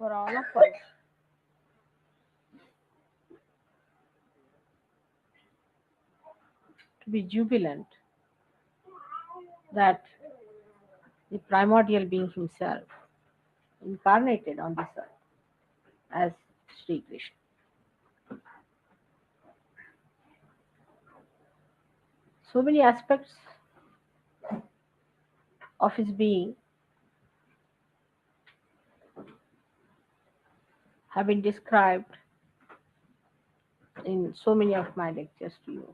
for all of us to be jubilant that the primordial being himself incarnated on this earth as Sri Krishna. So many aspects of his being have been described in so many of my lectures to you.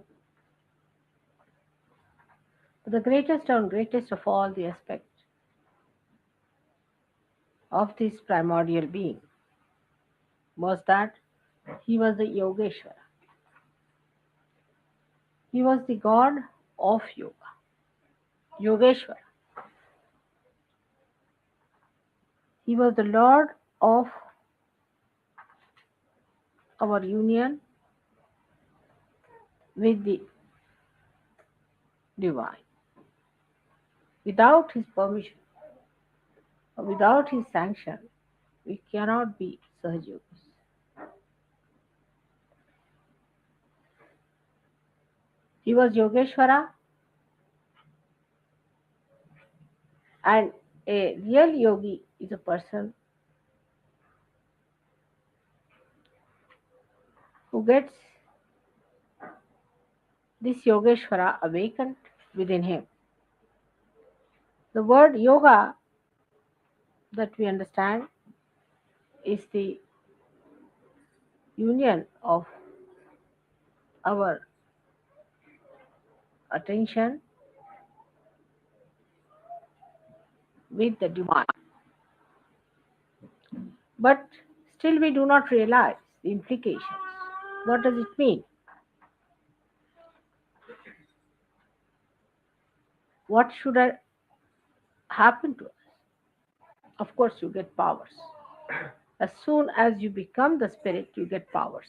But the greatest and greatest of all the aspects of this primordial being was that he was the Yogeshwara. He was the god of yoga, Yogeshwara. He was the Lord of our union with the divine. Without his permission or without his sanction, we cannot be Sahajogis. He was Yogeshwara, and a real yogi is a person who gets this Yogeshwara awakened within him. The word yoga that we understand is the union of our attention with the divine. But still, we do not realize the implications. What does it mean? What should happen to us? Of course, you get powers. As soon as you become the spirit, you get powers.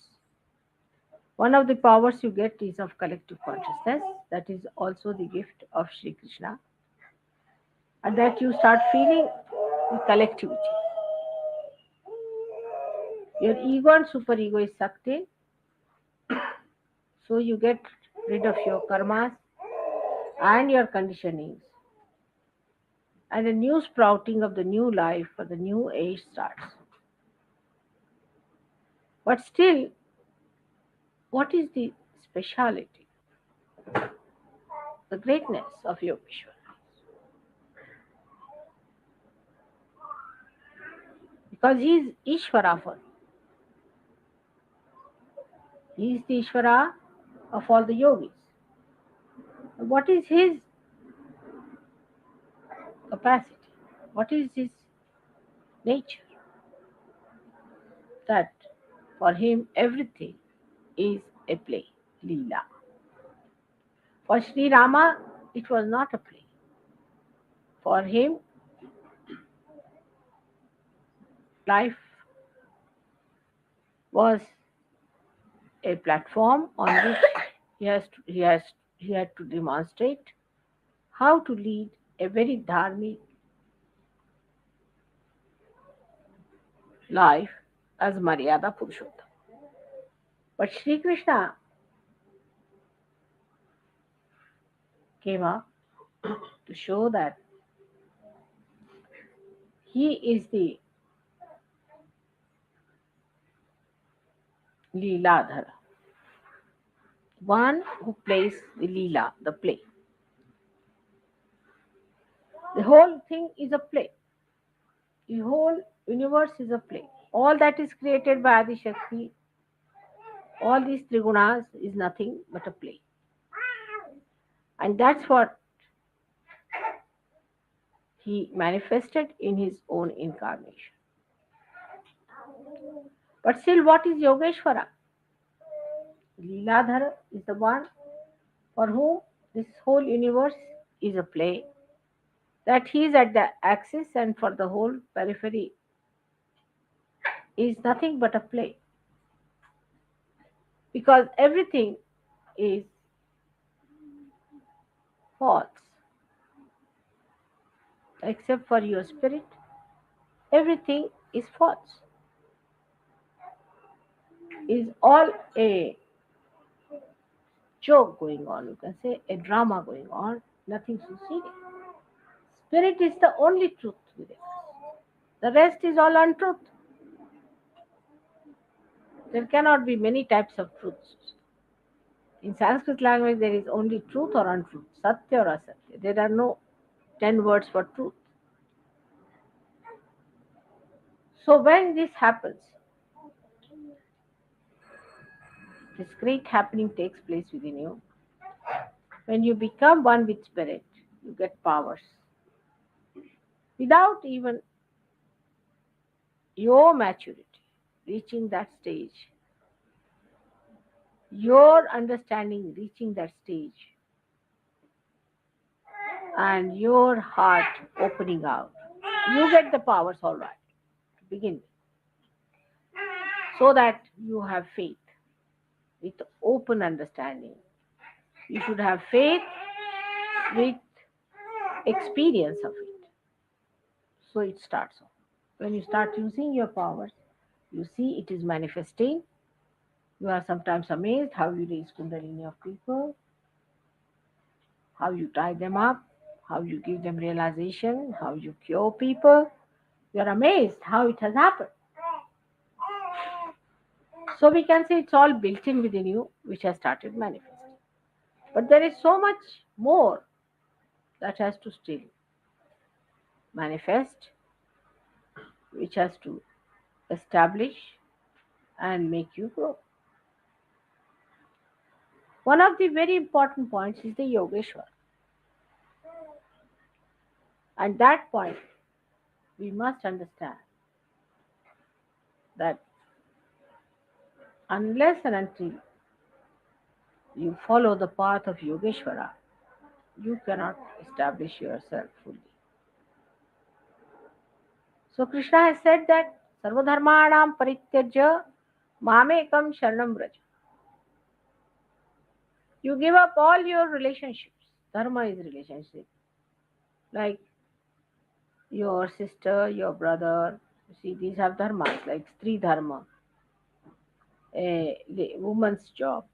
One of the powers you get is of collective consciousness. That is also the gift of Sri Krishna. And that you start feeling the collectivity. Your ego and superego is sucked in. So you get rid of your karmas and your conditionings. And a new sprouting of the new life for the new age starts. But still, what is the speciality, the greatness of Yogeshwara? Because he is Ishvara for you. He is the Ishvara of all the yogis. What is his capacity? What is his nature? That for him everything is a play, Leela. For Sri Rama, it was not a play. For him, life was a platform on which he had to demonstrate how to lead a very dharmic life as Maryada Purushottam. But Sri Krishna came up to show that he is the Leeladhara, one who plays the Leela, the play. The whole thing is a play. The whole universe is a play. All that is created by Adi Shakti, all these trigunas is nothing but a play. And that's what he manifested in his own incarnation. But still, what is Yogeshwara? Leeladhara is the one for whom this whole universe is a play, that he is at the axis and for the whole periphery is nothing but a play. Because everything is false. Except for your spirit, everything is false. is all a joke going on, you can say a drama going on, nothing so serious. Spirit is the only truth within us. The rest is all untruth. There cannot be many types of truths. In Sanskrit language, there is only truth or untruth, satya or asatya. There are no 10 words for truth. So when this happens, this great happening takes place within you. When you become one with spirit, you get powers. Without even your maturity reaching that stage, your understanding reaching that stage, and your heart opening out, you get the powers all right to begin with. So that you have faith with open understanding. You should have faith with experience of it. So it starts off. When you start using your powers, you see it is manifesting. You are sometimes amazed how you raise Kundalini of people, how you tie them up, how you give them realization, how you cure people. You are amazed how it has happened. So we can say it's all built in within you, which has started manifesting. But there is so much more that has to still manifest, which has to establish and make you grow. One of the very important points is the Yogeshwar. And that point, we must understand that unless and until you follow the path of Yogeshwara, you cannot establish yourself fully. So Krishna has said that Sarvadharmanam Parityajya Mamekam Sharanam Vraja. You give up all your relationships. Dharma is relationship. Like your sister, your brother. You see, these have dharmas, like Stri Dharma, the woman's job.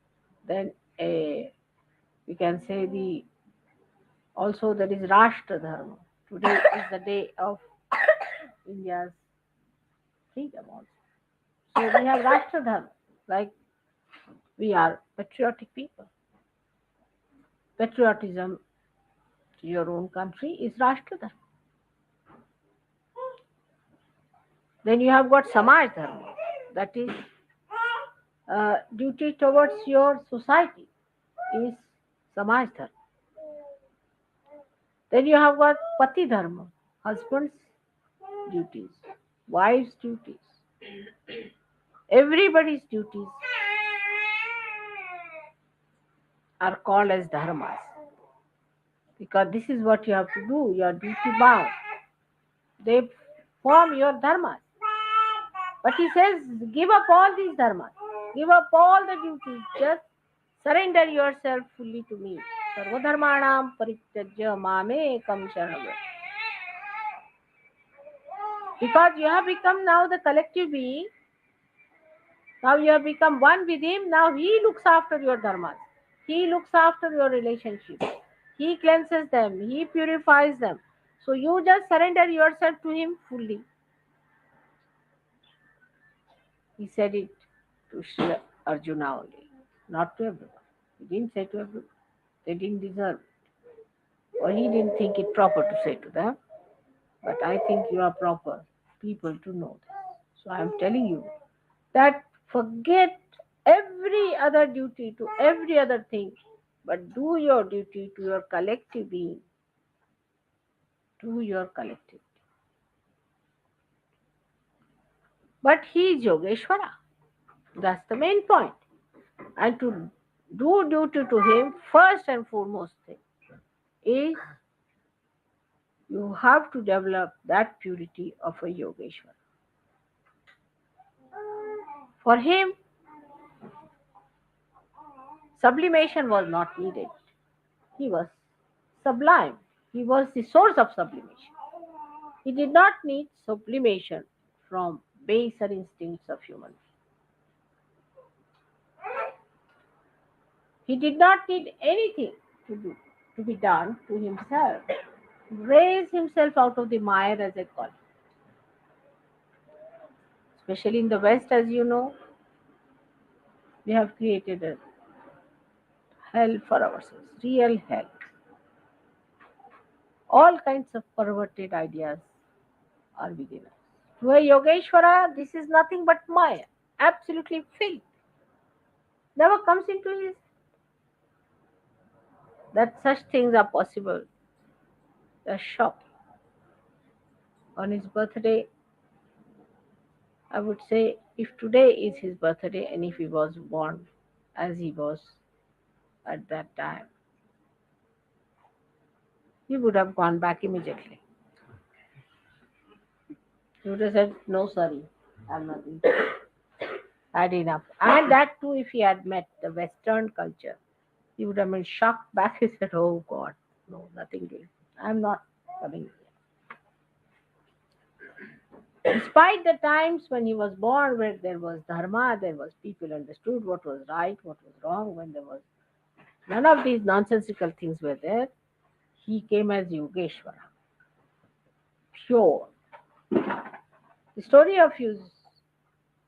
Then we can say also there is Rashtra Dharma. Today is the day of India's freedom also. So we have Rashtra Dharma, like we are patriotic people. Patriotism to your own country is Rashtra Dharma. Then you have got Samaj Dharma, that is duty towards your society is Samaj Dharma. Then you have got Pati Dharma, husband's duties, wife's duties, everybody's duties are called as dharmas because this is what you have to do, you are duty bound. They form your dharmas. But he says, give up all these dharmas, give up all the duties, just surrender yourself fully to me. Sarvadharmanam parityajya mamekam sharanam. Because you have become now the collective being, now you have become one with him, now he looks after your dharmas. He looks after your relationships. He cleanses them, he purifies them. So you just surrender yourself to him fully. He said it to Sri Arjuna only, not to everyone. He didn't say to everyone. They didn't deserve it. Or he didn't think it proper to say to them. But I think you are proper people to know this. So I am telling you that forget every other duty to every other thing, but do your duty to your collective being, to your collective. But he is Yogeshwara. That's the main point. And to do duty to him, first and foremost thing is you have to develop that purity of a Yogeshwara. For him, sublimation was not needed. He was sublime. He was the source of sublimation. He did not need sublimation from baser instincts of human being. He did not need anything to do to be done to himself. Raise himself out of the mire, as I call it. Especially in the West, as you know, we have created a hell for ourselves, real hell. All kinds of perverted ideas are within us. To a Yogeshwara, this is nothing but Maya, absolutely filth. Never comes into his that such things are possible. A shock. On his birthday, I would say, if today is his birthday and if he was born as he was at that time, he would have gone back immediately. He would have said, "No, sorry, I'm nothing. Had enough." And that too, if he had met the Western culture, he would have been shocked back. He said, "Oh God, no, nothing doing. I'm not coming." Despite the times when he was born, where there was dharma, there was people understood what was right, what was wrong, when there was none of these nonsensical things were there, he came as Yogeshwara, pure. The story of his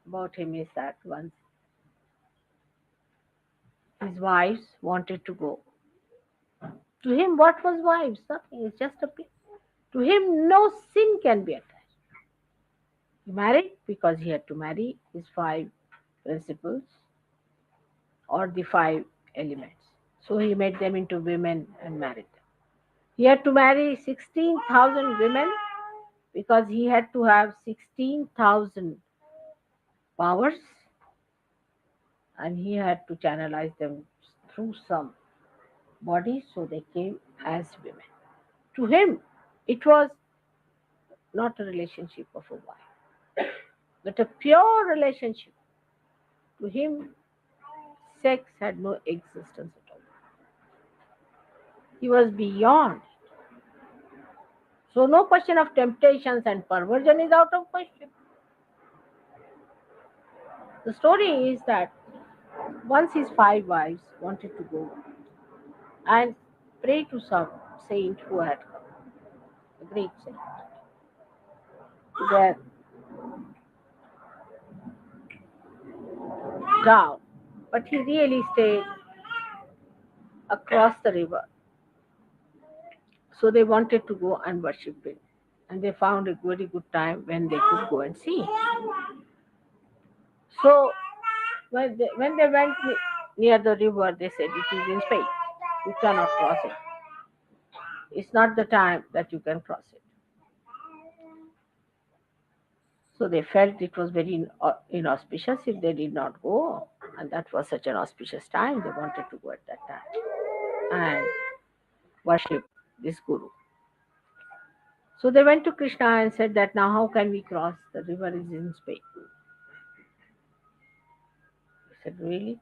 about him is that once his wives wanted to go. To him, what was wives? Nothing. It's just a place. To him, no sin can be attached. He married because he had to marry his five principles or the five elements. So he made them into women and married them. He had to marry 16,000 women because he had to have 16,000 powers and he had to channelize them through some body so they came as women. To him, it was not a relationship of a wife, but a pure relationship. To him, sex had no existence at all. He was beyond. So, no question of temptations and perversion is out of question. The story is that once his five wives wanted to go and pray to some saint who had come, a great saint, to their town. But he really stayed across the river. So they wanted to go and worship him. And they found a very good time when they could go and see him. So when they went near the river, they said, "It is in Spain. You cannot cross it. It's not the time that you can cross it." So they felt it was very inauspicious if they did not go. And that was such an auspicious time. They wanted to go at that time and worship this guru. So they went to Krishna and said that now how can we cross? The river is in Spain. He said, "Really?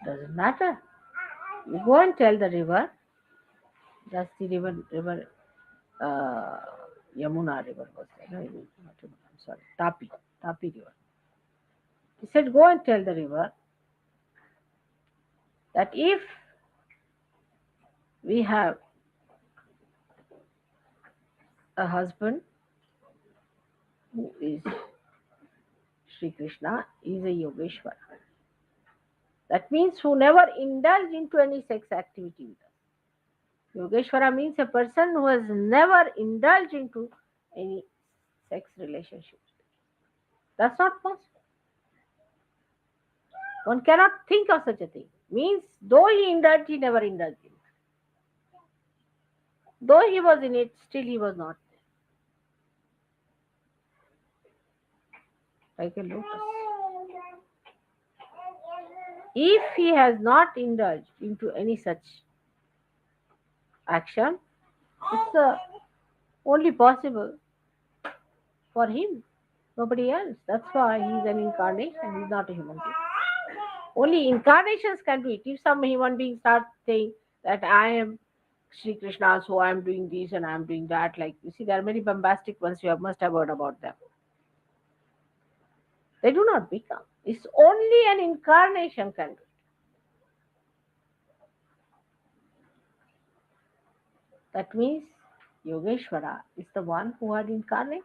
Doesn't matter. You go and tell the river." That's the river, uh, Yamuna river was there. No, not Yamuna, I'm sorry, Tapi river. He said, "Go and tell the river that if we have a husband who is Sri Krishna, is a Yogeshwara. That means who never indulge into any sex activity with us. Yogeshwara means a person who has never indulged into any sex relationship. That's not possible. One cannot think of such a thing. Means though he indulged, he never indulged in it. Though he was in it, still he was not there. Like a lotus. If he has not indulged into any such action, it's only possible for him, nobody else. That's why he's an incarnation, he's not a human being. Only incarnations can do it. If some human being starts saying that I am Sri Krishna, so I am doing this and I am doing that, like you see, there are many bombastic ones, must have heard about them. They do not become. It's only an incarnation can do it. That means Yogeshwara is the one who had incarnated.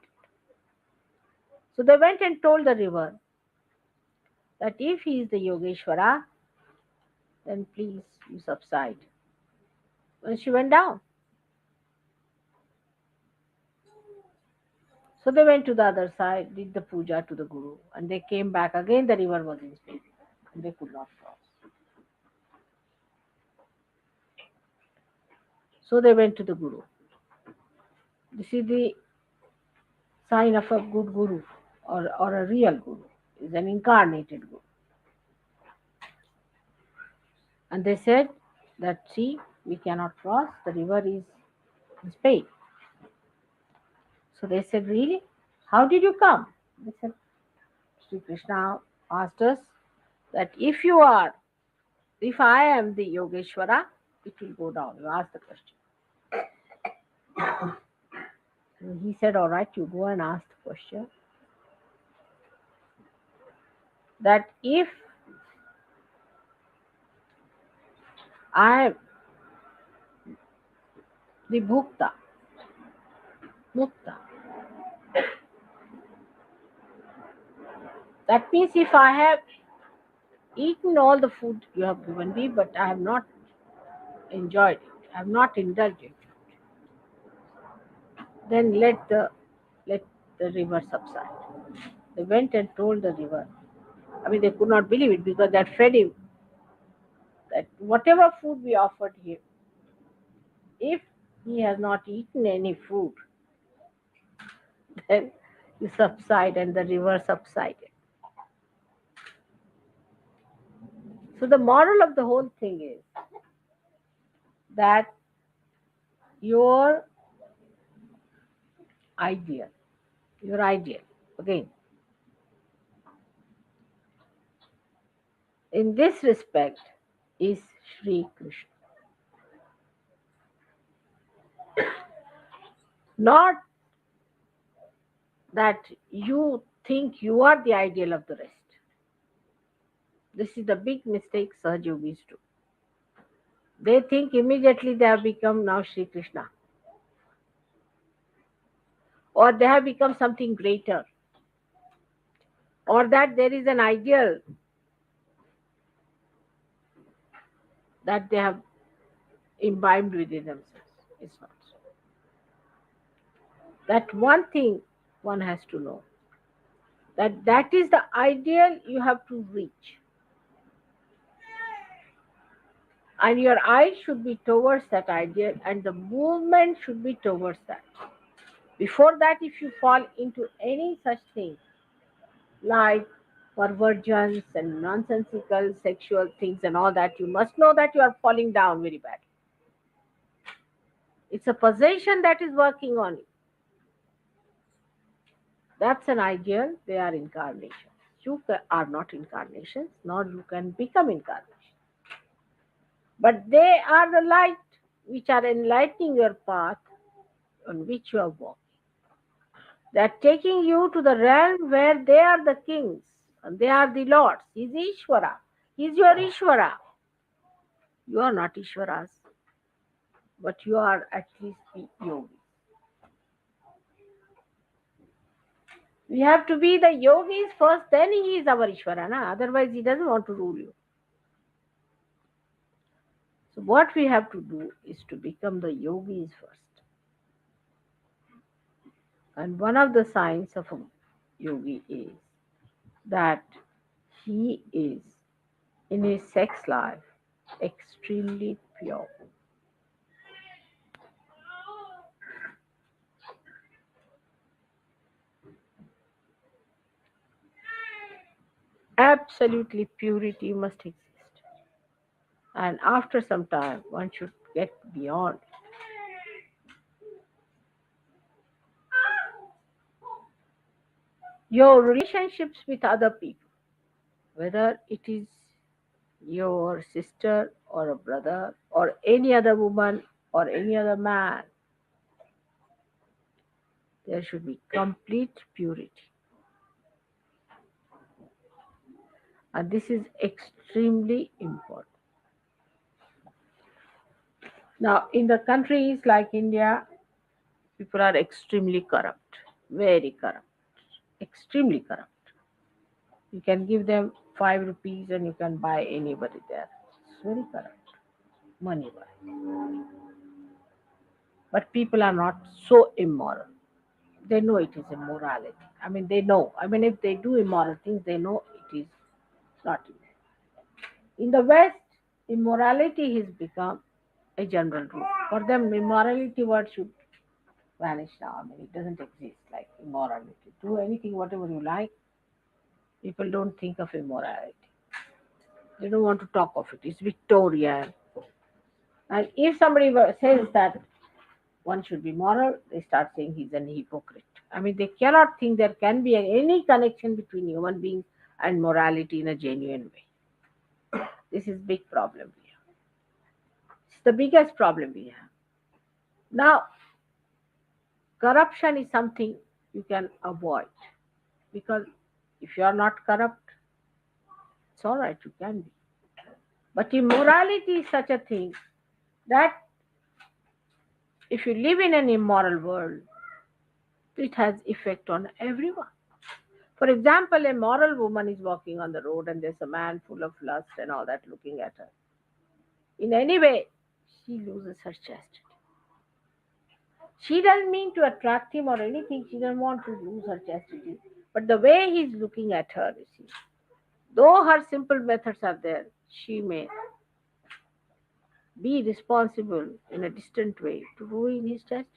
So they went and told the river that if he is the Yogeshwara, then please you subside. When she went down. So they went to the other side, did the puja to the Guru, and they came back. Again the river was in space, and they could not cross. So they went to the Guru. This is the sign of a good Guru or a real Guru, is an incarnated Guru. And they said that, see, we cannot cross, the river is in Spain. So they said, really? How did you come? They said, Sri Krishna asked us that if I am the Yogeshwara, it will go down. You ask the question. And he said, all right, you go and ask the question. That if I am the Mukta, that means if I have eaten all the food you have given me, but I have not enjoyed it, I have not indulged it, then let the river subside. They went and told the river. I mean, they could not believe it because they had fed him that whatever food we offered him, if he has not eaten any food, then you subside, and the river subsided. So the moral of the whole thing is that your ideal, again, in this respect, is Sri Krishna. Not that you think you are the ideal of the rest. This is the big mistake Sahaj Yogis do. They think immediately they have become now Sri Krishna. Or they have become something greater. Or that there is an ideal that they have imbibed within themselves. It's not so. That one thing one has to know. That is the ideal you have to reach. And your eye should be towards that ideal, and the movement should be towards that. Before that, if you fall into any such thing like perversions and nonsensical sexual things and all that, you must know that you are falling down very badly. It's a possession that is working on you. That's an ideal. They are incarnations. You are not incarnations, nor you can become incarnations. But they are the light which are enlightening your path on which you are walking. They are taking you to the realm where they are the kings and they are the lords. He is Ishvara. He is your Ishvara. You are not Ishvaras, but you are at least the yogi. We have to be the yogis first, then he is our Ishvara. Na? Otherwise, he doesn't want to rule you. So, what we have to do is to become the yogis first. And one of the signs of a yogi is that he is in his sex life extremely pure. Absolutely purity must exist. And after some time, one should get beyond. Your relationships with other people, whether it is your sister or a brother or any other woman or any other man, there should be complete purity. And this is extremely important. Now, in the countries like India, people are extremely corrupt, very corrupt, extremely corrupt. You can give them 5 rupees and you can buy anybody there. It's very corrupt, money wise. But people are not so immoral. They know it is immorality. I mean, they know. I mean, if they do immoral things, they know it is not immoral. In the West, immorality has become a general rule. For them, immorality word should vanish now. I mean, it doesn't exist like immorality. Do anything, whatever you like. People don't think of immorality. They don't want to talk of it. It's Victorian. And if somebody says that one should be moral, they start saying he's an hypocrite. I mean, they cannot think there can be any connection between human beings and morality in a genuine way. This is big problem we have. It's the biggest problem we have. Now, corruption is something you can avoid because if you are not corrupt, it's all right, you can be. But immorality is such a thing that if you live in an immoral world, it has effect on everyone. For example, a moral woman is walking on the road and there's a man full of lust and all that looking at her. In any way, she loses her chastity. She doesn't mean to attract him or anything. She doesn't want to lose her chastity. But the way he's looking at her, you see, though her simple methods are there, she may be responsible in a distant way to ruin his chastity,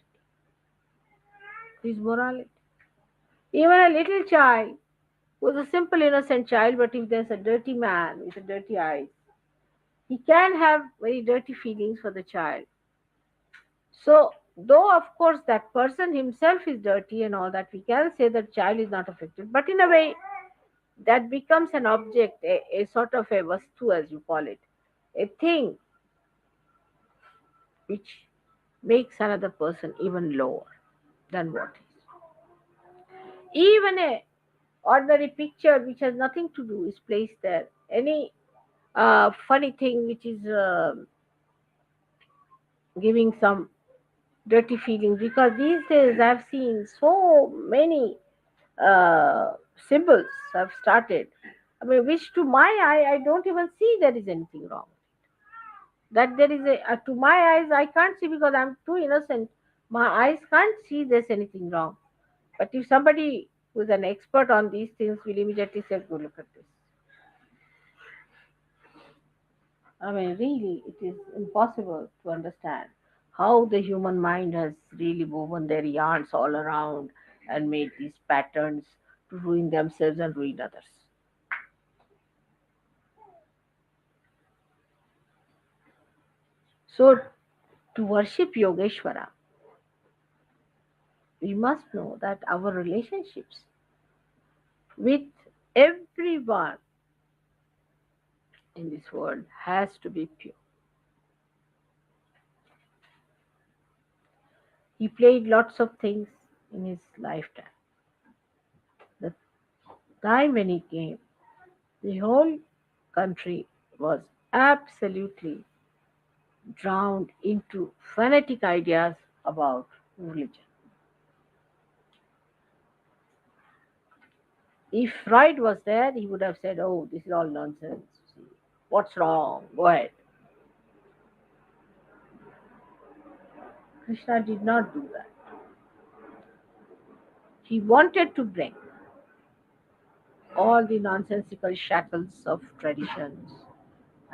his morality. Even a little child who's a simple innocent child, but if there's a dirty man with a dirty eyes, he can have very dirty feelings for the child. So, though of course that person himself is dirty and all that, we can say that child is not affected, but in a way that becomes an object, a sort of a vastu, as you call it, a thing which makes another person even lower than what he is. Even a ordinary picture which has nothing to do is placed there. Any funny thing which is giving some dirty feelings, because these days I've seen so many uh, symbols have started. I mean, which to my eye, I don't even see there is anything wrong. That there is to my eyes, I can't see because I'm too innocent. My eyes can't see there's anything wrong. But if somebody who's an expert on these things will immediately say, go look at this. I mean, really, it is impossible to understand how the human mind has really woven their yarns all around and made these patterns to ruin themselves and ruin others. So, to worship Yogeshwara, we must know that our relationships with everyone in this world has to be pure. He played lots of things in his lifetime. The time when he came, the whole country was absolutely drowned into fanatic ideas about religion. If Freud was there, he would have said, oh, this is all nonsense. What's wrong? Go ahead. Krishna did not do that. He wanted to break all the nonsensical shackles of traditions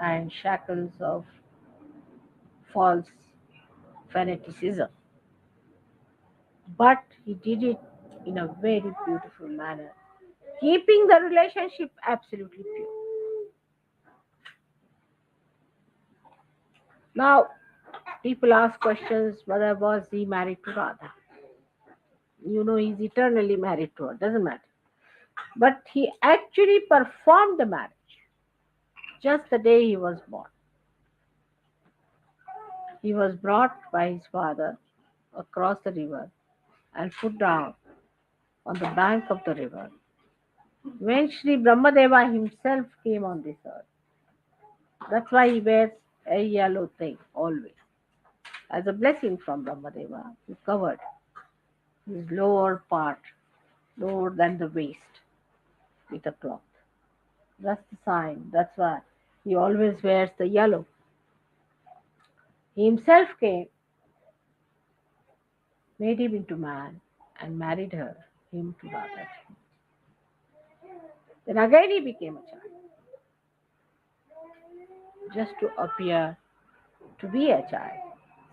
and shackles of false fanaticism. But he did it in a very beautiful manner, keeping the relationship absolutely pure. Now, people ask questions whether was he married to Radha. You know, he's eternally married to her, doesn't matter. But he actually performed the marriage just the day he was born. He was brought by his father across the river and put down on the bank of the river. When Sri Brahmadeva himself came on this earth, that's why he wears a yellow thing always. As a blessing from Brahmadeva, he covered his lower part, lower than the waist, with a cloth. That's the sign. That's why he always wears the yellow. He himself came, made him into man, and married him to Radha. Then again he became a child, just to appear to be a child.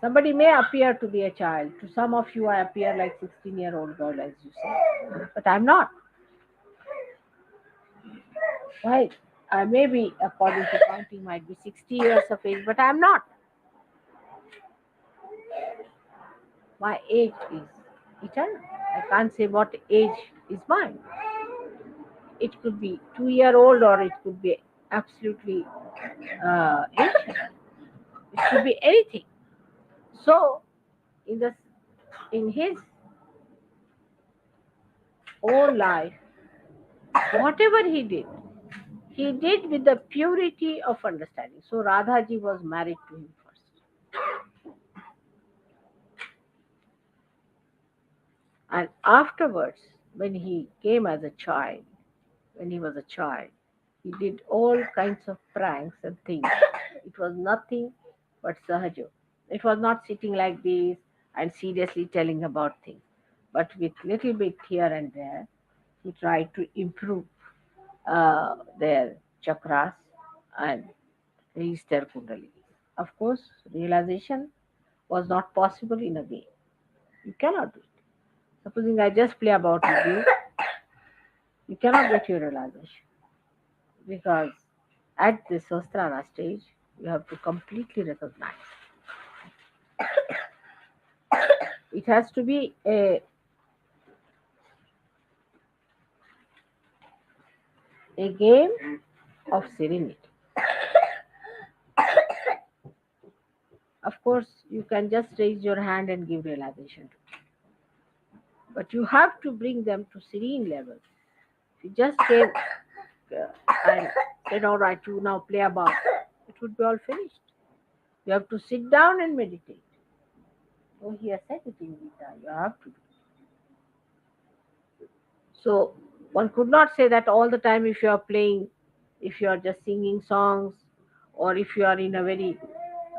Somebody may appear to be a child. To some of you, I appear like 16-year-old girl, as you say, but I'm not. Right? I may be, according to counting, might be 60 years of age, but I'm not. My age is eternal. I can't say what age is mine. It could be 2 year old or it could be absolutely ancient. It could be anything. So, in the in his own life, whatever he did with the purity of understanding. So Radhaji was married to him first. And afterwards, when he came as a child, when he was a child, he did all kinds of pranks and things. It was nothing but Sahaja. It was not sitting like this and seriously telling about things. But with little bit here and there, he tried to improve their chakras and raise their kundalini. Of course, realization was not possible in a game. You cannot do it. Supposing I just play about with you cannot get your realization because at the Sahasrara stage, you have to completely recognize. It has to be a game of serenity. Of course, you can just raise your hand and give realization, but you have to bring them to serene level. If you just came and said, "All right, you now play about," it would be all finished. You have to sit down and meditate. Oh, he has said it in Gita. You have to. So one could not say that all the time if you are playing, if you are just singing songs, or if you are in a very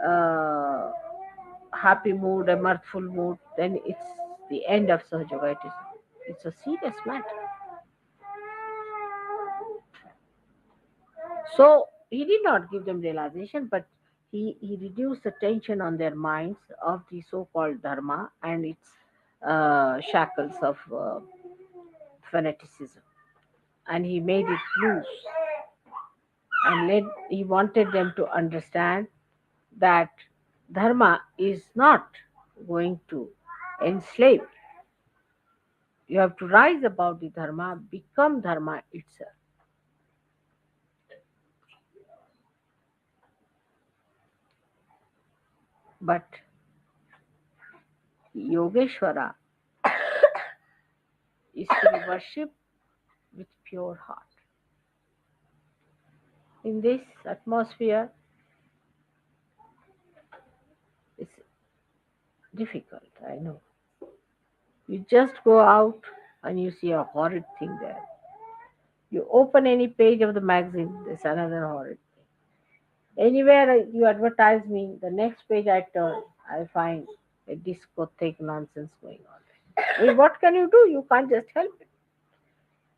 uh, happy mood, a mirthful mood, then it's the end of Sahaja Yoga. It's a serious matter. So he did not give them realization, but he reduced the tension on their minds of the so-called dharma and its shackles of fanaticism, and he made it loose and he wanted them to understand that dharma is not going to enslave. You have to rise above the dharma, become dharma itself. But Yogeshwara is to be worshipped with pure heart. In this atmosphere, it's difficult, I know. You just go out and you see a horrid thing there. You open any page of the magazine, there's another horrid thing. Anywhere you advertise me, the next page I turn, I find a discotheque nonsense going on. I mean, what can you do? You can't just help it.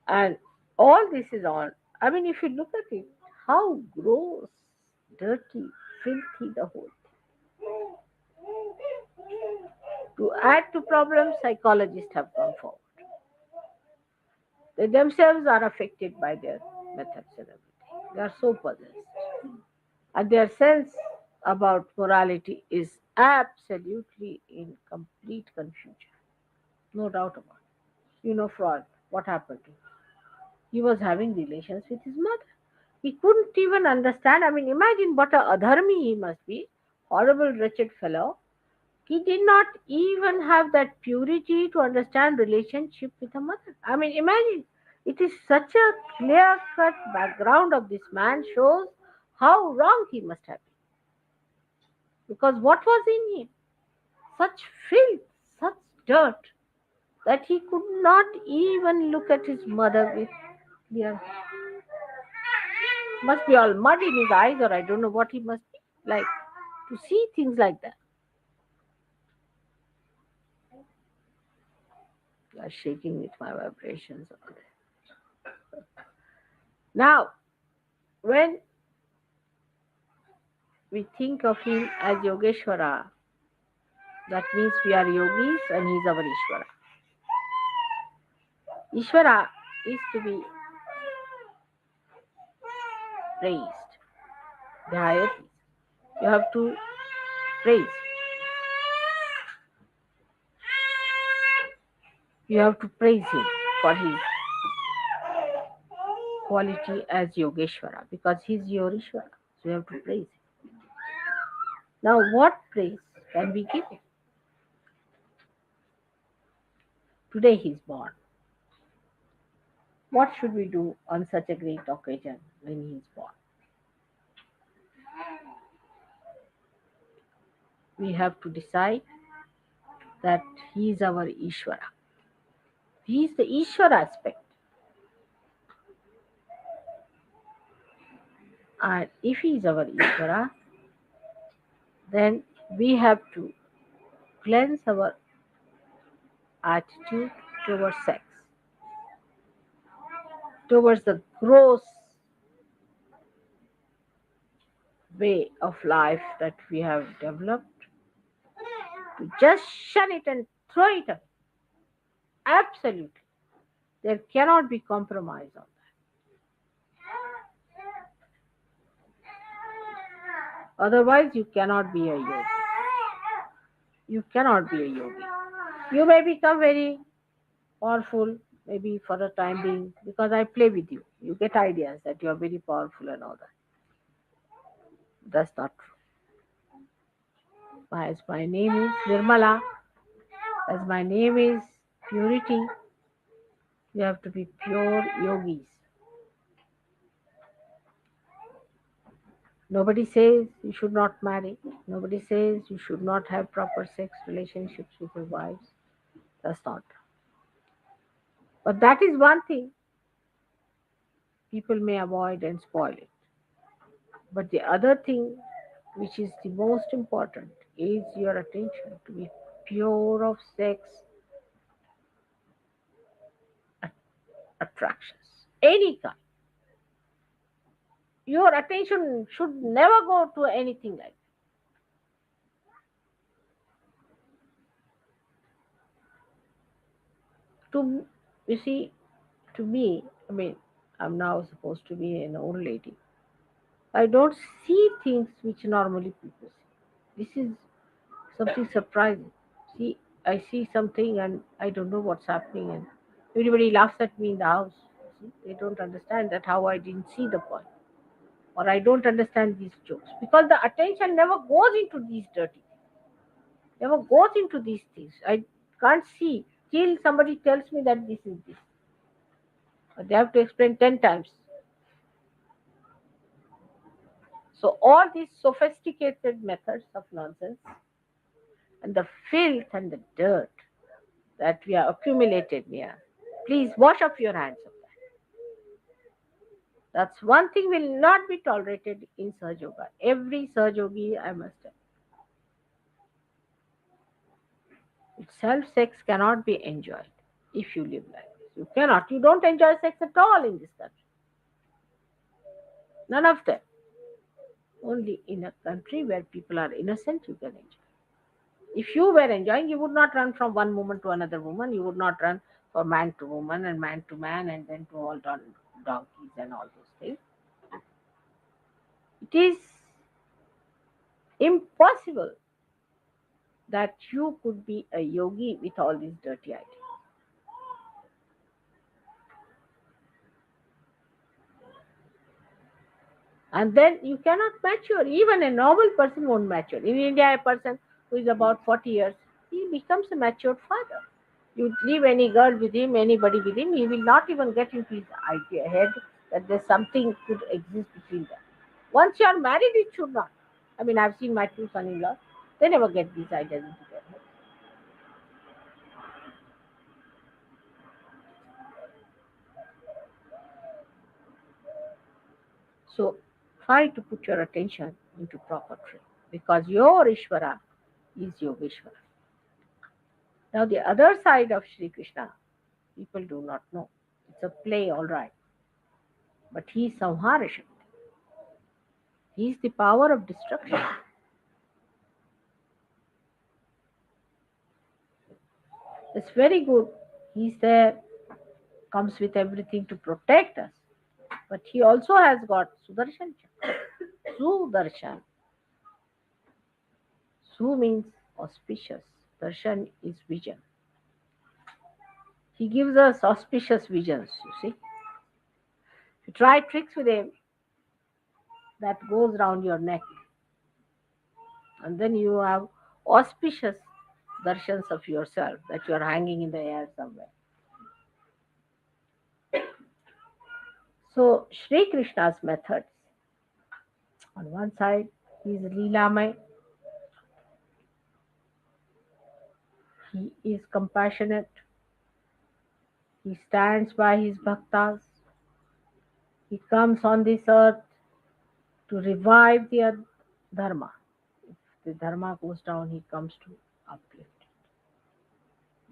And all this is on. I mean, if you look at it, how gross, dirty, filthy the whole thing. To add to problems, psychologists have come forward. They themselves are affected by their methods and everything. They are so possessed. And their sense about morality is absolutely in complete confusion. No doubt about it. You know, Freud, what happened to him? He was having relations with his mother. He couldn't even understand. I mean, imagine what a adharmi he must be. Horrible, wretched fellow. He did not even have that purity to understand relationship with a mother. I mean, imagine. It is such a clear-cut background of this man shows how wrong he must have been. Because what was in him? Such filth, such dirt, that he could not even look at his mother with clear. Must be all mud in his eyes, or I don't know what he must be like to see things like that. You are shaking with my vibrations. Now, when we think of him as Yogeshwara, that means we are yogis and he is our Ishvara. Ishvara is to be praised. The higher is. You have to praise. You have to praise him for his quality as Yogeshwara because he's your Ishvara. So you have to praise him. Now, what praise can we give him? Today he is born. What should we do on such a great occasion when he is born? We have to decide that he is our Ishvara. He is the Ishvara aspect. And if he is our Ishvara, then we have to cleanse our attitude towards sex, towards the gross way of life that we have developed, to just shun it and throw it away. Absolutely. There cannot be compromise on that. Otherwise, you cannot be a yogi. You cannot be a yogi. You may become very powerful, maybe for the time being, because I play with you. You get ideas that you are very powerful and all that. That's not true. As my name is Nirmala, as my name is purity, you have to be pure yogis. Nobody says you should not marry. Nobody says you should not have proper sex relationships with your wives. That's not true. But that is one thing people may avoid and spoil it. But the other thing, which is the most important, is your attention to be pure of sex attractions, any kind. Your attention should never go to anything like that. You see, to me, I mean, I'm now supposed to be an old lady. I don't see things which normally people see. This is something surprising. See, I see something and I don't know what's happening, and everybody laughs at me in the house. See, they don't understand that how I didn't see the point, or I don't understand these jokes because the attention never goes into these dirty things, never goes into these things. I can't see till somebody tells me that this is this. But they have to explain 10 times. So all these sophisticated methods of nonsense and the filth and the dirt that we are accumulated here, please wash off your hands of that. That's one thing will not be tolerated in Sahaja Yoga. Every Sahaja Yogi I must have. Itself, sex cannot be enjoyed if you live like this. You cannot. You don't enjoy sex at all in this country. None of them. Only in a country where people are innocent, you can enjoy. If you were enjoying, you would not run from one woman to another woman. You would not run from man to woman and man to man and then to all donkeys and all those things. It is impossible that you could be a yogi with all these dirty ideas. And then you cannot mature. Even a normal person won't mature. In India, a person who is about 40 years, he becomes a matured father. You leave any girl with him, anybody with him, he will not even get into his idea head that there's something could exist between them. Once you are married, it should not. I mean, I've seen my two son-in-laws; they never get these ideas into their head. So try to put your attention into proper training because your Ishvara is Yogeshwara. Now, the other side of Sri Krishna, people do not know. It's a play, all right, but he is Samhara Shakti. He is the power of destruction. It's very good. He's there, comes with everything to protect us. But he also has got Sudarshan Chakra. Sudarshan. Su means auspicious. Darshan is vision. He gives us auspicious visions, you see. If you try tricks with him, that goes round your neck. And then you have auspicious darshans of yourself that you are hanging in the air somewhere. So Sri Krishna's methods. On one side, he is Leelamay. He is compassionate. He stands by his bhaktas. He comes on this earth to revive the dharma. If the dharma goes down, he comes to uplift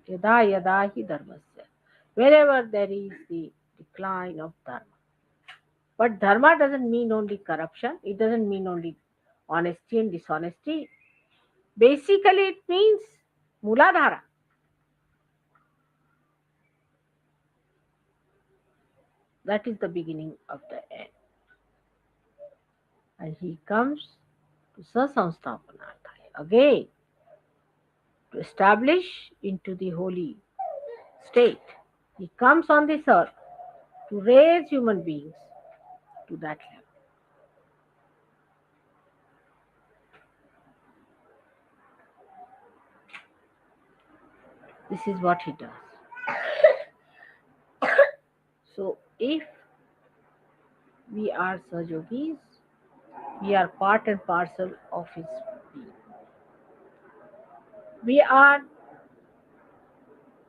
it. Yada yada hi dharmasya. Wherever there is the decline of dharma. But dharma doesn't mean only corruption. It doesn't mean only honesty and dishonesty. Basically, it means muladhara. That is the beginning of the end. And he comes to sasamsthapanarthaya again to establish into the holy state. He comes on this earth to raise human beings to that level. This is what he does. So, if we are Sajogis, we are part and parcel of his being. We are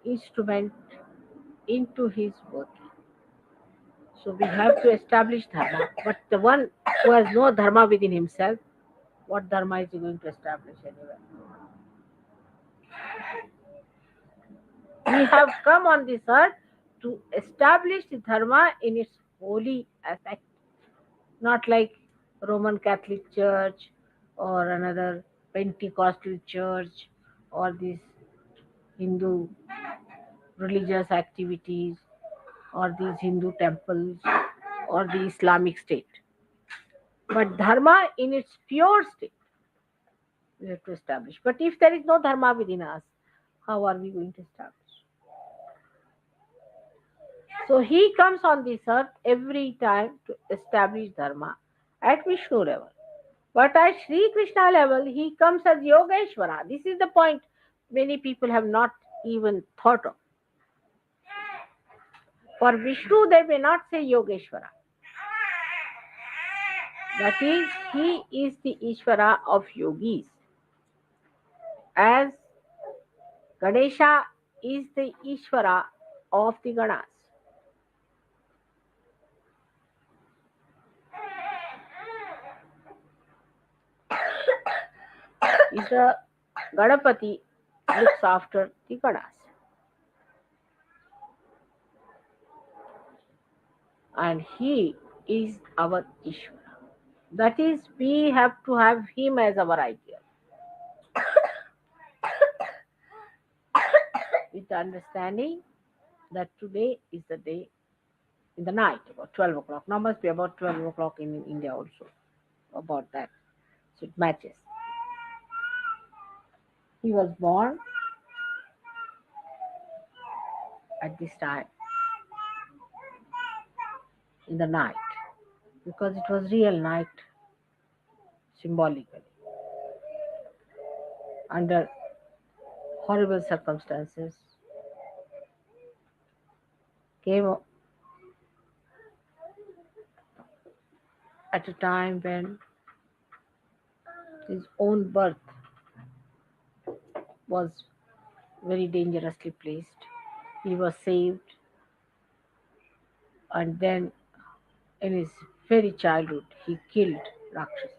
instrument into his working. So we have to establish dharma. But the one who has no dharma within himself, what dharma is he going to establish anywhere? We have come on this earth to establish the dharma in its holy aspect, not like Roman Catholic Church or another Pentecostal church or these Hindu religious activities or these Hindu temples or the Islamic state. But dharma in its pure state we have to establish. But if there is no dharma within us, how are we going to establish? So he comes on this earth every time to establish dharma at Vishnu level. But at Sri Krishna level, he comes as Yogeshwara. This is the point many people have not even thought of. For Vishnu, they may not say Yogeshwara. That is, he is the Ishvara of yogis. As Ganesha is the Ishvara of the Ganas. The Ganapati looks after the Ganas. And he is our Ishvara. That is, we have to have him as our ideal. With the understanding that today is the day in the night, about 12 o'clock. Now must be about 12 o'clock in India also, about that. So it matches. He was born at this time in the night because it was real night symbolically under horrible circumstances came at a time when his own birth was very dangerously placed. He was saved, and then in his very childhood, he killed Rakshasas.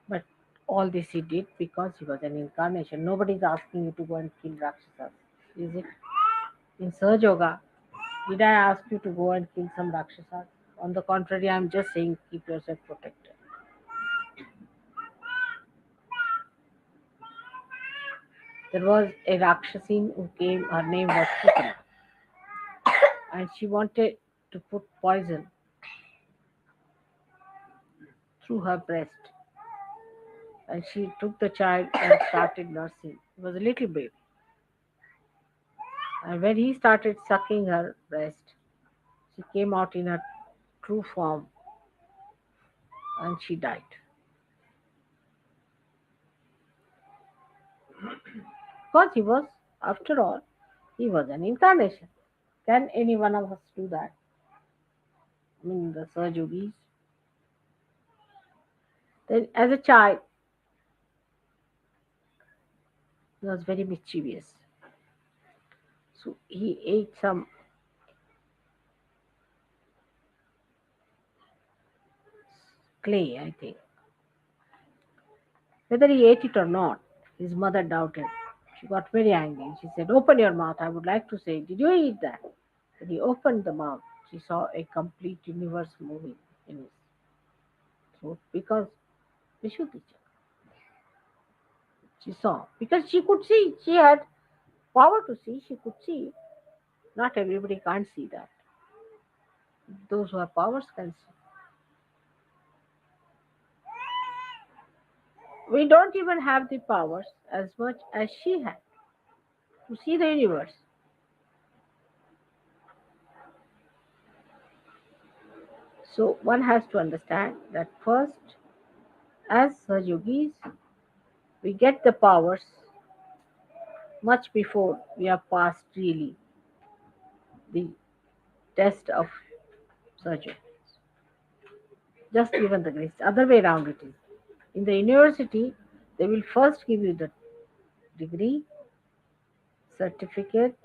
But all this he did because he was an incarnation. Nobody is asking you to go and kill Rakshasas, is it? In Sahaja Yoga, did I ask you to go and kill some Rakshasas? On the contrary, I am just saying keep yourself protected. There was a Rakshasine who came, her name was Putana, and she wanted to put poison through her breast. And she took the child and started nursing. It was a little baby. And when he started sucking her breast, she came out in her true form and she died. Because he was, after all, he was an incarnation. Can any one of us do that? I mean, the Sir Yogis. Then, as a child, he was very mischievous. So he ate some clay, I think. Whether he ate it or not, his mother doubted. She got very angry. She said, "Open your mouth. I would like to say, did you eat that?" When he opened the mouth, she saw a complete universe moving in his throat because Vishuddhi she saw. Because she could see, she had power to see, she could see. Not everybody can't see that. Those who have powers can see. We don't even have the powers as much as she had to see the universe. So one has to understand that first, as yogis, we get the powers much before we are past really the test of surgery. Just given the grace. Other way around it is. In the university, they will first give you the degree, certificate,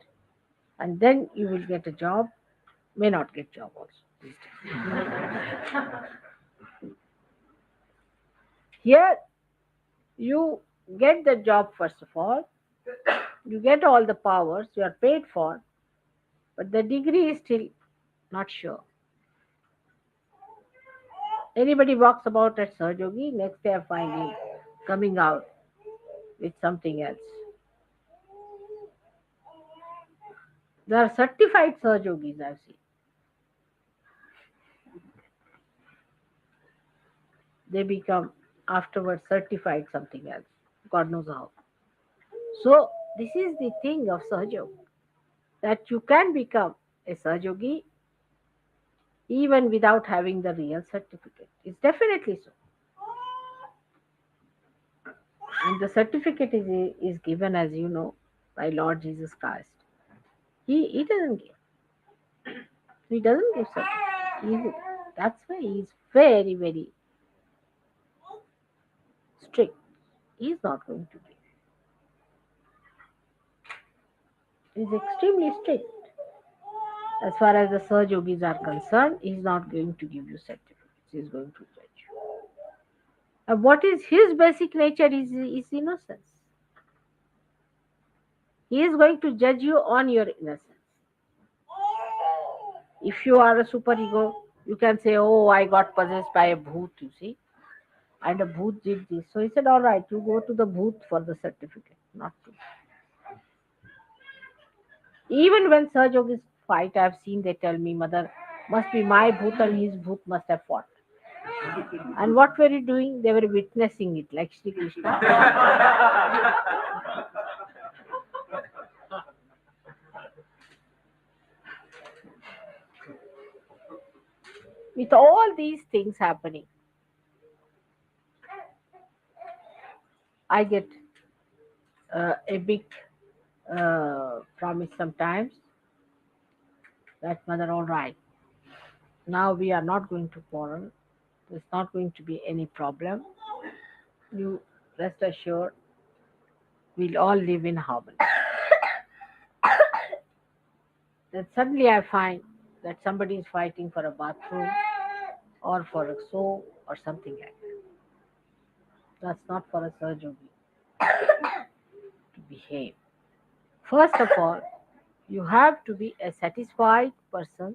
and then you will get a job. May not get job also these days. Here, you get the job first of all. You get all the powers you are paid for, but the degree is still not sure. Anybody walks about at Sahajogi, next day I find him coming out with something else. There are certified Sahajogis I've seen. They become afterwards certified something else. God knows how. So this is the thing of Sahajogi, that you can become a Sahajogi even without having the real certificate. It's definitely so. And the certificate is given, as you know, by Lord Jesus Christ. He doesn't give. He doesn't give certificate. That's why he's very, very strict. He's not going to give. He's extremely strict. As far as the Sir Yogis are concerned, he's not going to give you certificates. He's going to judge you. And what is his basic nature is innocence. He is going to judge you on your innocence. If you are a superego, you can say, "Oh, I got possessed by a bhoot, you see, and a bhoot did this." So he said, "All right, you go to the bhoot for the certificate, not to." Even when Sir Yogis fight, I've seen they tell me, "Mother, must be my bhoot and his bhoot must have fought." And what were you doing? They were witnessing it like Sri Krishna. With all these things happening, I get a big promise sometimes that mother, all right, now we are not going to quarrel. There's not going to be any problem. You rest assured, we'll all live in harmony. Then suddenly I find that somebody is fighting for a bathroom or for a soap or something like that. That's not for a surgeon to behave. First of all, you have to be a satisfied person,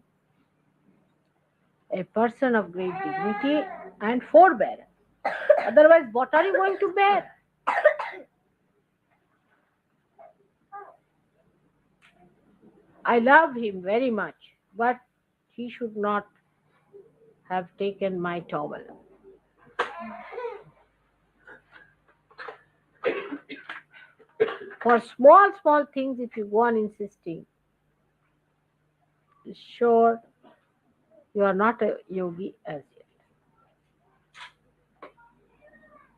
a person of great dignity and forbearance. Otherwise, what are you going to bear? I love him very much, but he should not have taken my towel. For small, small things, if you go on insisting, sure you are not a yogi as yet.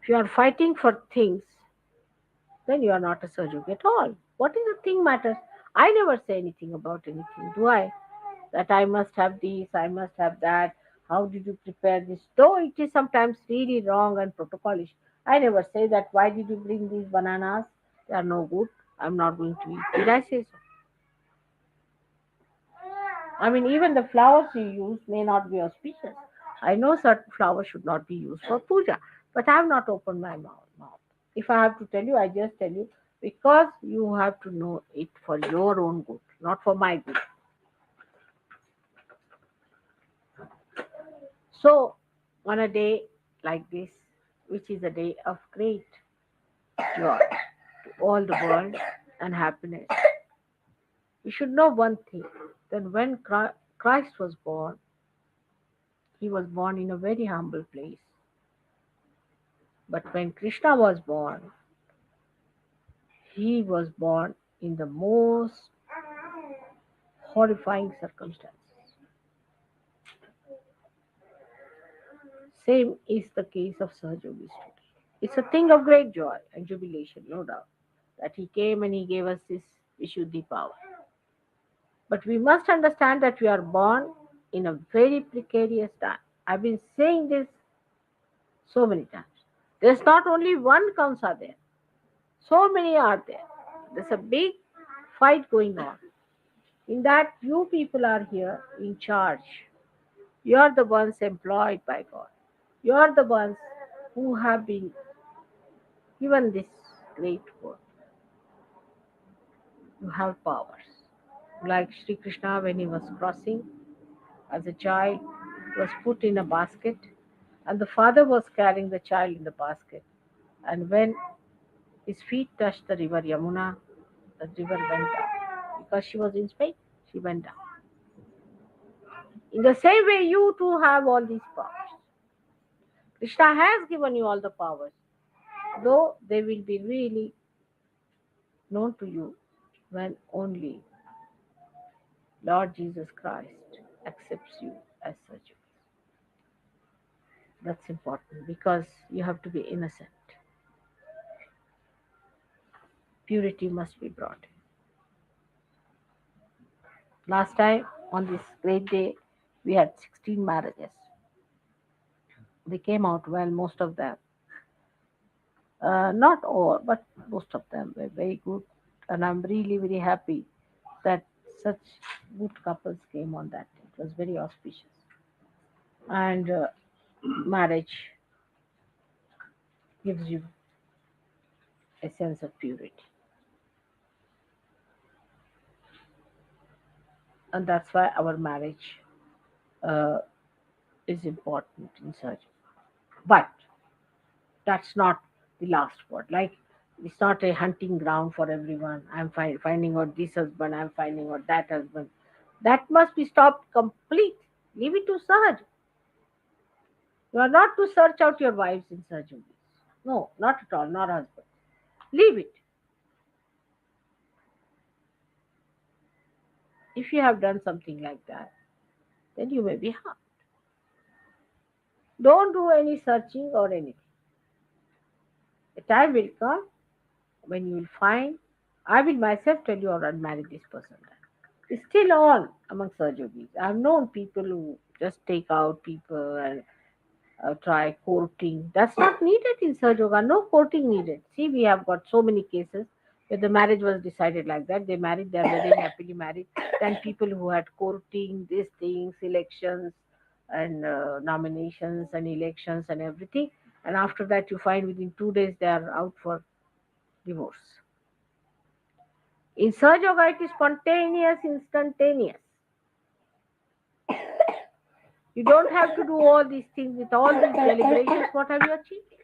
If you are fighting for things, then you are not a Saj Yogi at all. What is the thing matters? I never say anything about anything, do I? That I must have this, I must have that. How did you prepare this? Though it is sometimes really wrong and protocolish. I never say that. Why did you bring these bananas? They are no good. I'm not going to eat. Did I say so? I mean, even the flowers you use may not be auspicious. I know certain flowers should not be used for puja, but I have not opened my mouth. If I have to tell you, I just tell you because you have to know it for your own good, not for my good. So, on a day like this, which is a day of great joy to all the world and happiness, we should know one thing that when Christ was born, he was born in a very humble place. But when Krishna was born, he was born in the most horrifying circumstances. Same is the case of Sahajogi's story. It's a thing of great joy and jubilation, no doubt, that he came and he gave us this Vishuddhi power. But we must understand that we are born in a very precarious time. I've been saying this so many times. There's not only one Kamsa there, so many are there. There's a big fight going on. In that, you people are here in charge. You are the ones employed by God. You are the ones who have been given this great work. You have powers. Like Sri Krishna, when he was crossing as a child, was put in a basket, and the father was carrying the child in the basket. And when his feet touched the river Yamuna, the river went down. Because she was in Spain, she went down. In the same way, you too have all these powers. Krishna has given you all the powers, though they will be really known to you when only Lord Jesus Christ accepts you as such. That's important because you have to be innocent. Purity must be brought. Last time, on this great day, we had 16 marriages. They came out well, most of them. Not all, but most of them were very good. And I'm really very happy that such good couples came on that day. It was very auspicious. And marriage gives you a sense of purity. And that's why our marriage uh, is important in surgery. But that's not the last word. Like, it's not a hunting ground for everyone. I'm finding out this husband, I'm finding out that husband. That must be stopped complete. Leave it to Sahaj. You are not to search out your wives in surgery. No, not at all, not husband. Leave it. If you have done something like that, then you may be harmed. Don't do any searching or anything. A A time will come when you will find, I will myself tell you, all right, marry this person. It's still on among Saj yogis. I've known people who just take out people and try courting. That's not needed in Saj Yoga. No courting needed. See, we have got so many cases where the marriage was decided like that. They married, they're very happily married. Then people who had courting, these things, elections and nominations and elections and everything. And after that, you find within 2 days they are out for divorce. In Saj Yoga, it is spontaneous, instantaneous. You don't have to do all these things with all these deliberations. What have you achieved?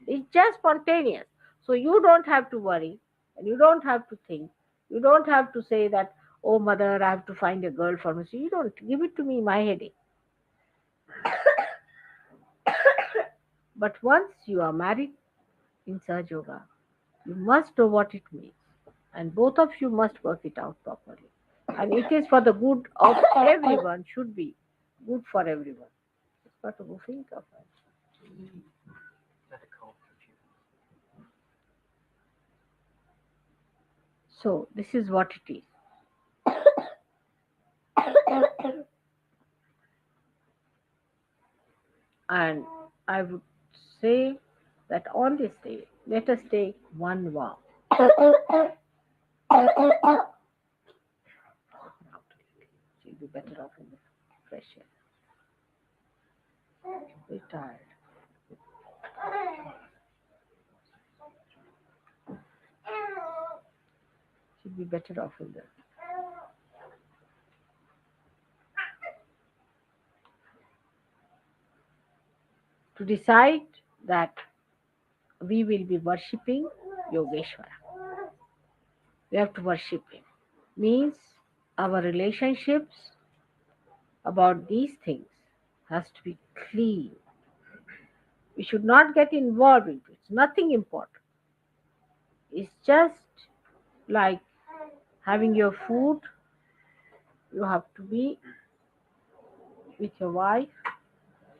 It's just spontaneous. So you don't have to worry and you don't have to think. You don't have to say that, oh, mother, I have to find a girl for me. So you don't give it to me, my headache. But once you are married in Saj Yoga, you must know what it means. And both of you must work it out properly. And it is for the good of everyone, should be good for everyone. It's got to go think of it. So this is what it is. And I would say that on this day, let us take one vow. She'll be better off in the fresh air. Be tired. She'll be better off in the. To decide that we will be worshipping Yogeshwara. We have to worship him. Means our relationships about these things has to be clean. We should not get involved into it. It's nothing important. It's just like having your food. You have to be with your wife,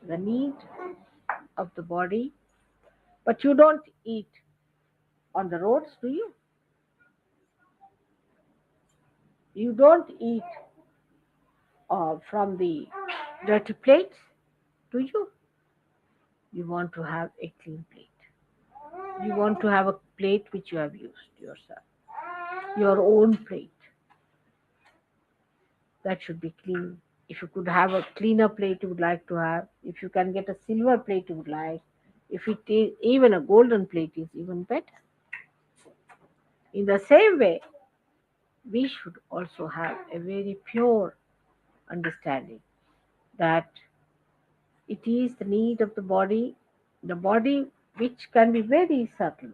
the need of the body. But you don't eat on the roads, do you? You don't eat from the dirty plates, do you? You want to have a clean plate. You want to have a plate which you have used yourself, your own plate. That should be clean. If you could have a cleaner plate, you would like to have. If you can get a silver plate, you would like. If it is even a golden plate, is even better. In the same way, we should also have a very pure understanding that it is the need of the body which can be very subtle.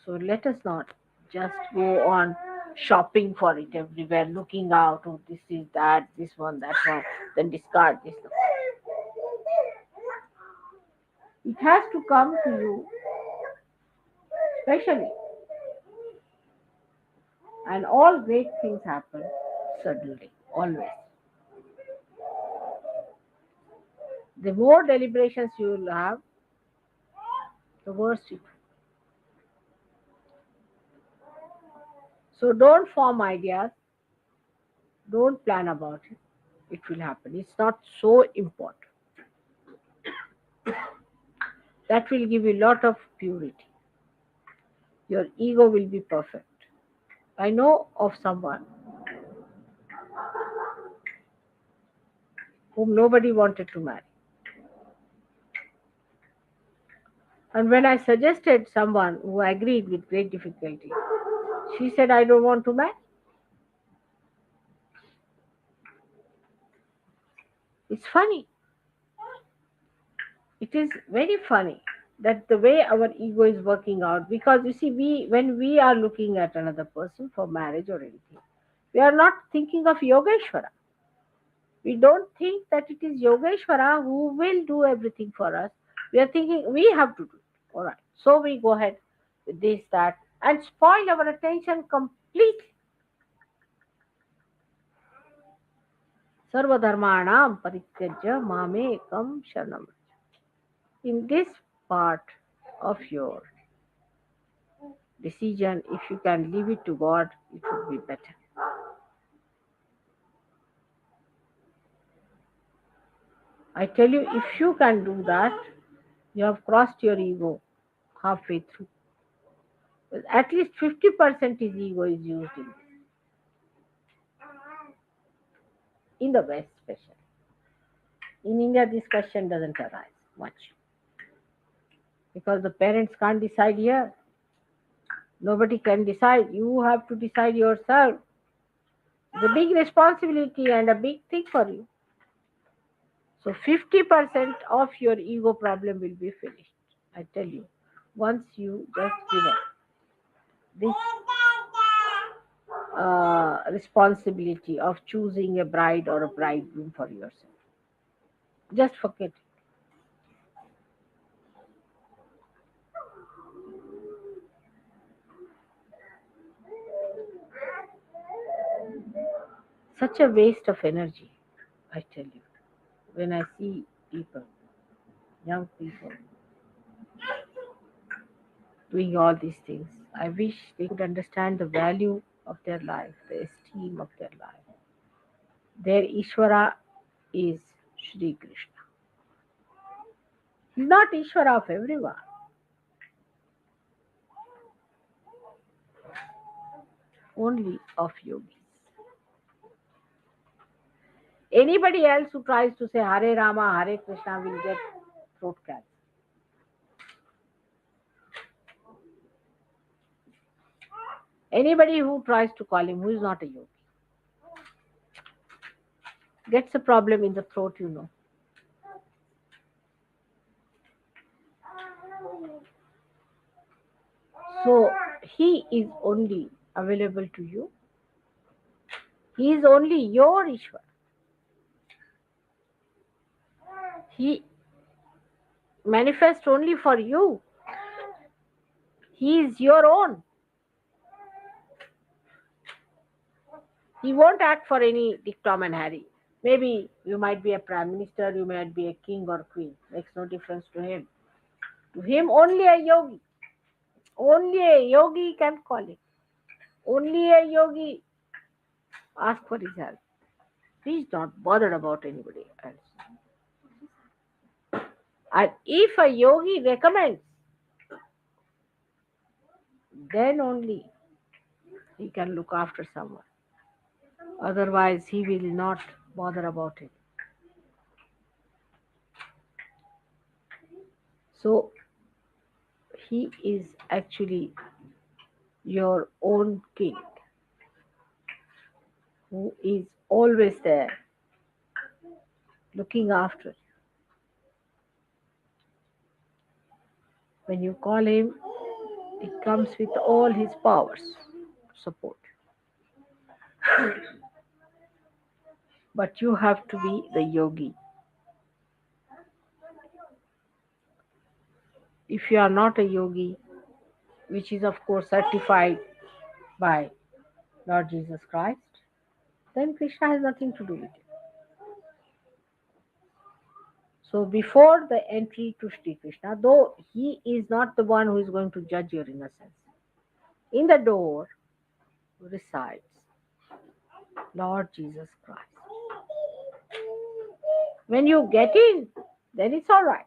So let us not just go on shopping for it everywhere, looking out, oh, this is that, this one, that one, then discard this. It has to come to you specially. And all great things happen suddenly, always. The more deliberations you will have, the worse it will. So don't form ideas, don't plan about it. It will happen. It's not so important. That will give you a lot of purity. Your ego will be perfect. I know of someone whom nobody wanted to marry. And when I suggested someone who agreed with great difficulty, she said, I don't want to marry. It's funny. It is very funny that the way our ego is working out, because you see, when we are looking at another person for marriage or anything, we are not thinking of Yogeshwara. We don't think that it is Yogeshwara who will do everything for us. We are thinking we have to do it. All right. So we go ahead with this, that, and spoil our attention completely. Sarvadharmanam parityajya mame ekam sharanam. In this part of your decision, if you can leave it to God, it would be better. I tell you, if you can do that, you have crossed your ego halfway through. Well, at least 50% is ego is used in the West, especially. In India, this question doesn't arise much because the parents can't decide here. Nobody can decide. You have to decide yourself. It's a big responsibility and a big thing for you. So 50% of your ego problem will be finished. I tell you, once you just give up this responsibility of choosing a bride or a bridegroom for yourself, just forget it. Such a waste of energy, I tell you. When I see people, young people, doing all these things, I wish they could understand the value of their life, the esteem of their life. Their Ishvara is Shri Krishna. He's not Ishvara of everyone. Only of yogis. Anybody else who tries to say Hare Rama, Hare Krishna will get throat cancer. Anybody who tries to call him, who is not a yogi, gets a problem in the throat, you know. So he is only available to you. He is only your Ishvara. He manifests only for you. He is your own. He won't act for any Dick, Tom, and Harry. Maybe you might be a prime minister, you might be a king or queen. Makes no difference to him. To him, only a yogi. Only a yogi can call him. Only a yogi ask for his help. He's not bothered about anybody else. And if a yogi recommends, then only he can look after someone. Otherwise, he will not bother about it. So, he is actually your own king who is always there looking after you. When you call him, he comes with all his powers to support you. But you have to be the yogi. If you are not a yogi, which is of course certified by Lord Jesus Christ, then Krishna has nothing to do with it. So before the entry to Sri Krishna, though he is not the one who is going to judge your innocence, in the door resides Lord Jesus Christ. When you get in, then it's all right.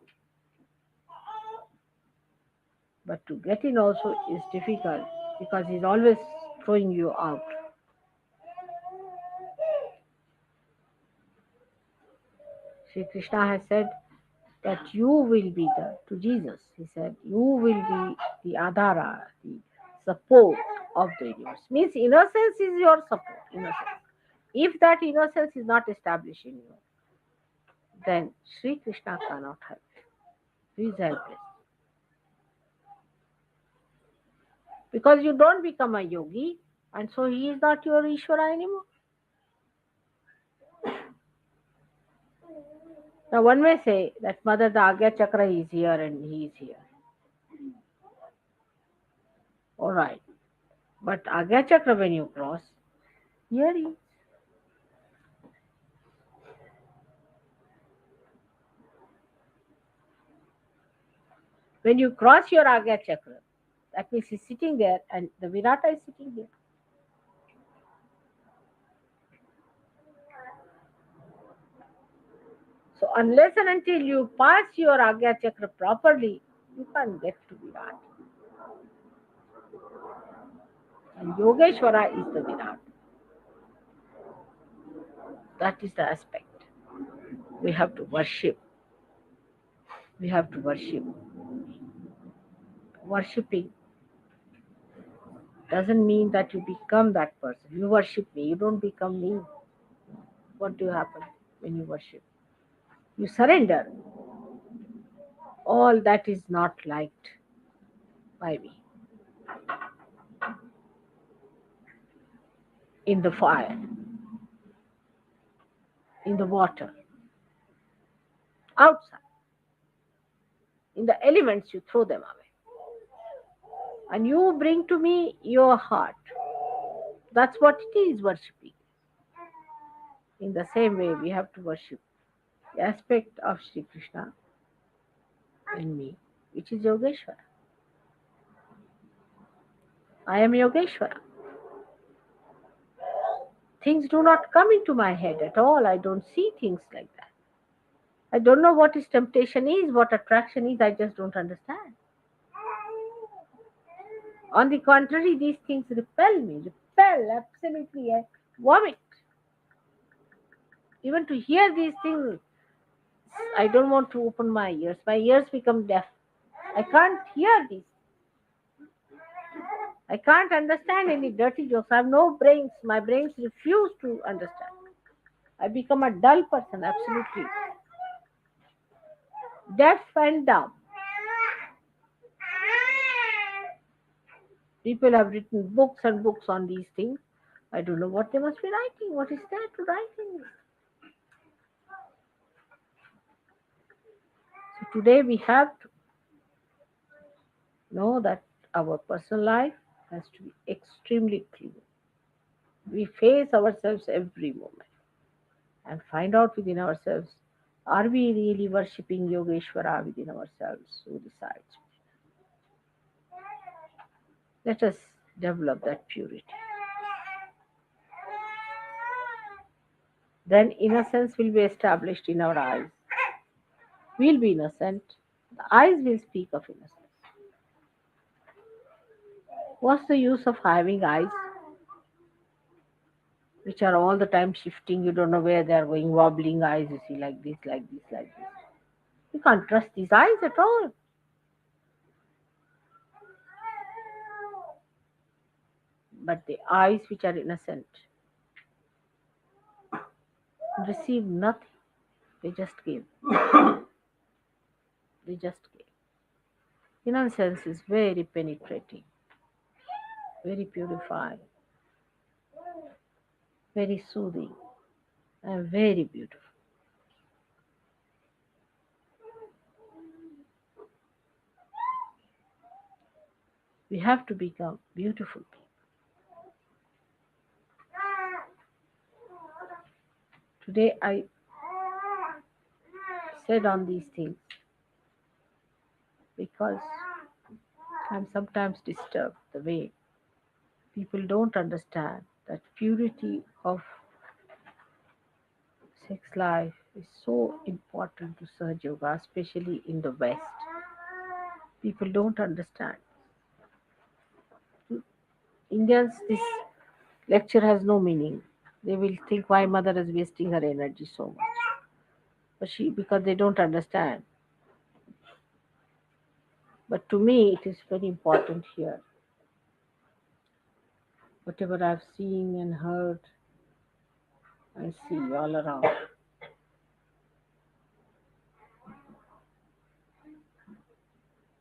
But to get in also is difficult because he's always throwing you out. Sri Krishna has said that you will be to Jesus. He said, you will be the Adhara, the support of the universe. Means innocence is your support. Innocence. If that innocence is not established in you, then Sri Krishna cannot help you. He is helpless. Because you don't become a yogi, and so he is not your Ishvara anymore. Now one may say that Mother the Agya Chakra is here and he is here. Alright. But Agya Chakra when you cross, here he is. When you cross your Agya Chakra, that means he's sitting there and the Virata is sitting here. So unless and until you pass your Agya Chakra properly, you can't get to Virat. And Yogeshwara is the Virat. That is the aspect. We have to worship. We have to worship. Worshipping doesn't mean that you become that person. You worship me, you don't become me. What do happen when you worship? You surrender all that is not liked by me in the fire, in the water, outside, in the elements, you throw them away. And you bring to me your heart. That's what it is, worshipping. In the same way, we have to worship the aspect of Sri Krishna in me, which is Yogeshwara. I am Yogeshwara. Things do not come into my head at all. I don't see things like that. I don't know what is temptation is, what attraction is. I just don't understand. On the contrary, these things repel me, absolutely. I vomit. Even to hear these things, I don't want to open my ears. My ears become deaf. I can't hear these. I can't understand any dirty jokes. I have no brains. My brains refuse to understand. I become a dull person, absolutely. Deaf and dumb. People have written books and books on these things. I don't know what they must be writing. What is there to write in it? So today we have to know that our personal life has to be extremely clean. We face ourselves every moment and find out within ourselves, are we really worshipping Yogeshwara within ourselves who decides? Let us develop that purity. Then innocence will be established in our eyes. We'll be innocent. The eyes will speak of innocence. What's the use of having eyes which are all the time shifting? You don't know where they are going, wobbling eyes, you see, like this, like this, like this. You can't trust these eyes at all. But the eyes which are innocent receive nothing. They just give. They just give. Innocence is very penetrating, very purifying, very soothing, and very beautiful. We have to become beautiful people. Today I said on these things because I'm sometimes disturbed the way people don't understand that purity of sex life is so important to Sahaja Yoga, especially in the West. People don't understand. Indians, this lecture has no meaning. They will think why mother is wasting her energy so much. But because they don't understand. But to me, it is very important here. Whatever I've seen and heard and see all around.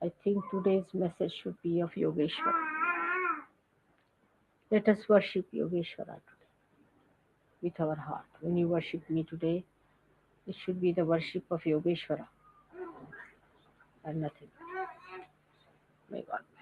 I think today's message should be of Yogeshwara. Let us worship Yogeshwara today with our heart. When you worship me today, it should be the worship of Yogeshwara and nothing. May God bless.